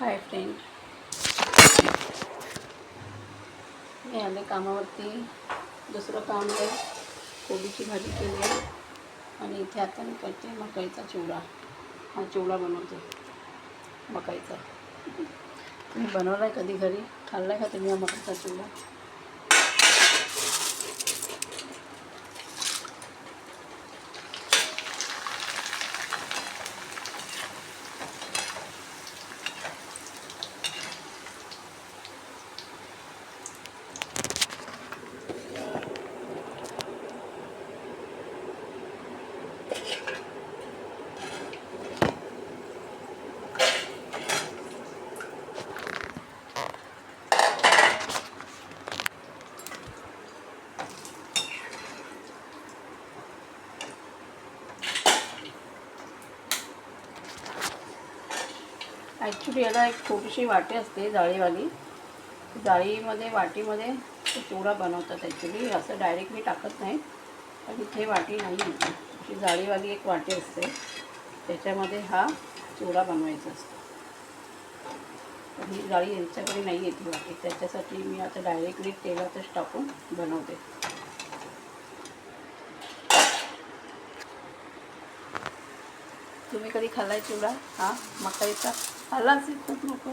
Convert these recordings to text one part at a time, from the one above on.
Hi friend, मी आले कामावरती. दुसरं काम आहे, कोबीची भाजी केली आहे आणि इथे आता मी करते मकाईचा चिवडा. हा चिवडा बनवते मकाईचा. तुम्ही बनवला आहे कधी घरी? खाल्ला आहे का तुम्ही हा मकाईचा चिवडा? ॲक्च्युली याला एक छोटीशी वाटी असते जाळीवाली. जाळीमध्ये वाटीमध्ये चिवडा बनवतात ॲक्च्युली. असं डायरेक्टली टाकत नाही, पण इथे वाटी नाही आहे. अशी जाळीवाली एक वाटी असते, त्याच्यामध्ये हा चिवडा बनवायचा असतो. ही जाळी यांच्याकडे नाही येते वाटी, त्याच्यासाठी मी आता डायरेक्टली तेलातच टाकून बनवते. तुम्ही कधी खाल्ला आहे चिवडा? हा मकाईचा खाल्ला असेल. खूप लोक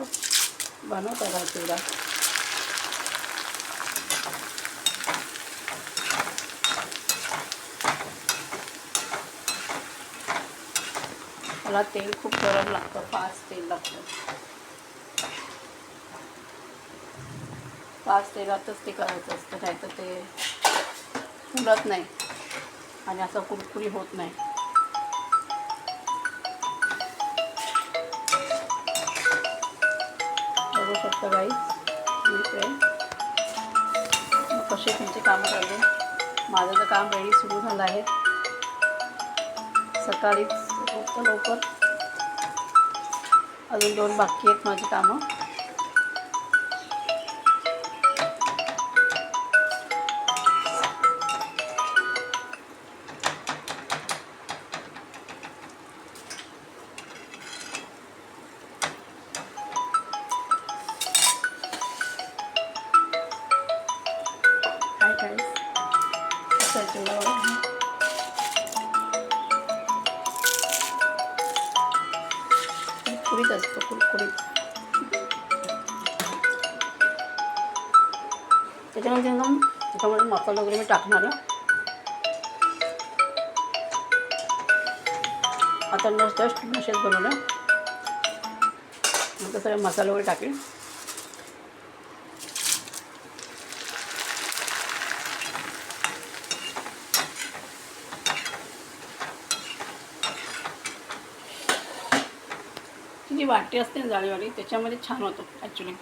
बनवतात हा चिवडा. मला तेल खूप गरम लागतं, फास्ट तेल लागतं. फास्ट तेलातच ते करायचं असतं, नाही तर ते फुलत नाही आणि असं कुरकुरी होत नाही. बघू शकता गाईस, मी फ्रेंड मग कसे तुमचे कामं चालले. माझं तर काम रेडी सुरू झालं आहे. सकाळीच होतं लवकर, अजून 2 बाकी आहेत माझी कामं. काय काय असं चिवडा बघा, कुरकुरीत असतो, कुरकुरीत. त्याच्यामध्ये मसाला वगैरे मी टाकणार आहे. आता जस्ट डिशेस बनवलं, नंतर सगळे मसाला वगैरे टाकेल. जी वाटी असते ना जाळीवाली, त्याच्यामध्ये छान होतं ॲक्च्युली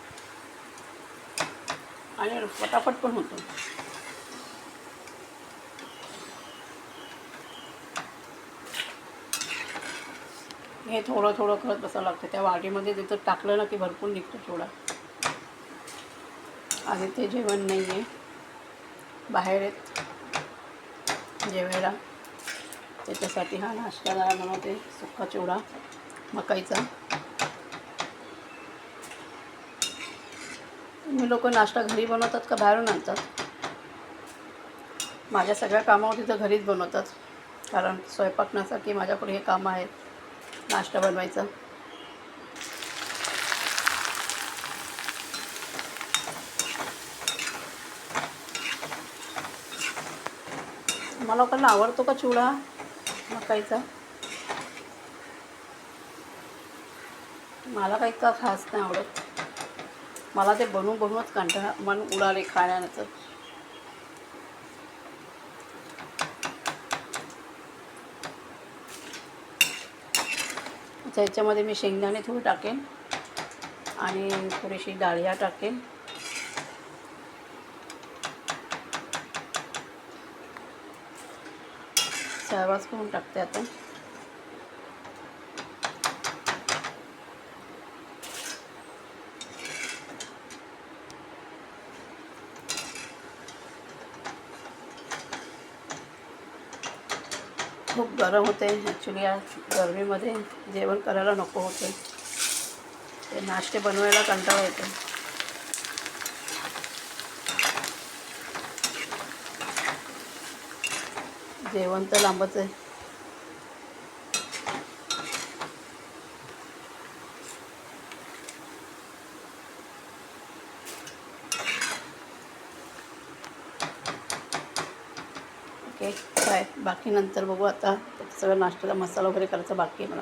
आणि फटाफट पण होतो. हे थोडं थोडं करत बसावं लागतं. त्या वाटीमध्ये तिथं टाकलं ना की भरपूर निघतो चिवडा. आधी ते जेवण नाही आहे, बाहेर आहेत जेवायला, त्याच्यासाठी हा नाश्ता जरा बनवते, सुक्का चिवडा मकाईचा. तुम्ही लोक नाश्ता घरी बनवतात का बाहेरून आणतात? माझ्या सगळ्या कामावर तिथं घरीच बनवतात, कारण स्वयंपाक नसला की माझ्याकडे हे कामं आहेत नाश्ता बनवायचं. मला लोकांना आवडतो का चिवडा मकाईचा? मला काही का खास नाही आवडत. मला ते बनवूनच कंटाळा, मन उडाले खाण्याचं. याच्यामध्ये मी शेंगदाणे थोडे टाकेन आणि थोडीशी डाळिया टाकेन. सहवास करून टाकते आता. खूप गरम होते ॲक्च्युली, या गरमीमध्ये जेवण करायला नको होते. ते नाश्ते बनवायला कंटाळा येतो. जेवण तर लांबच आहे. ओके काय बाकी नंतर बघू. आता सगळं नाश्त्याचा मसाला वगैरे करायचा बाकी आहे मला.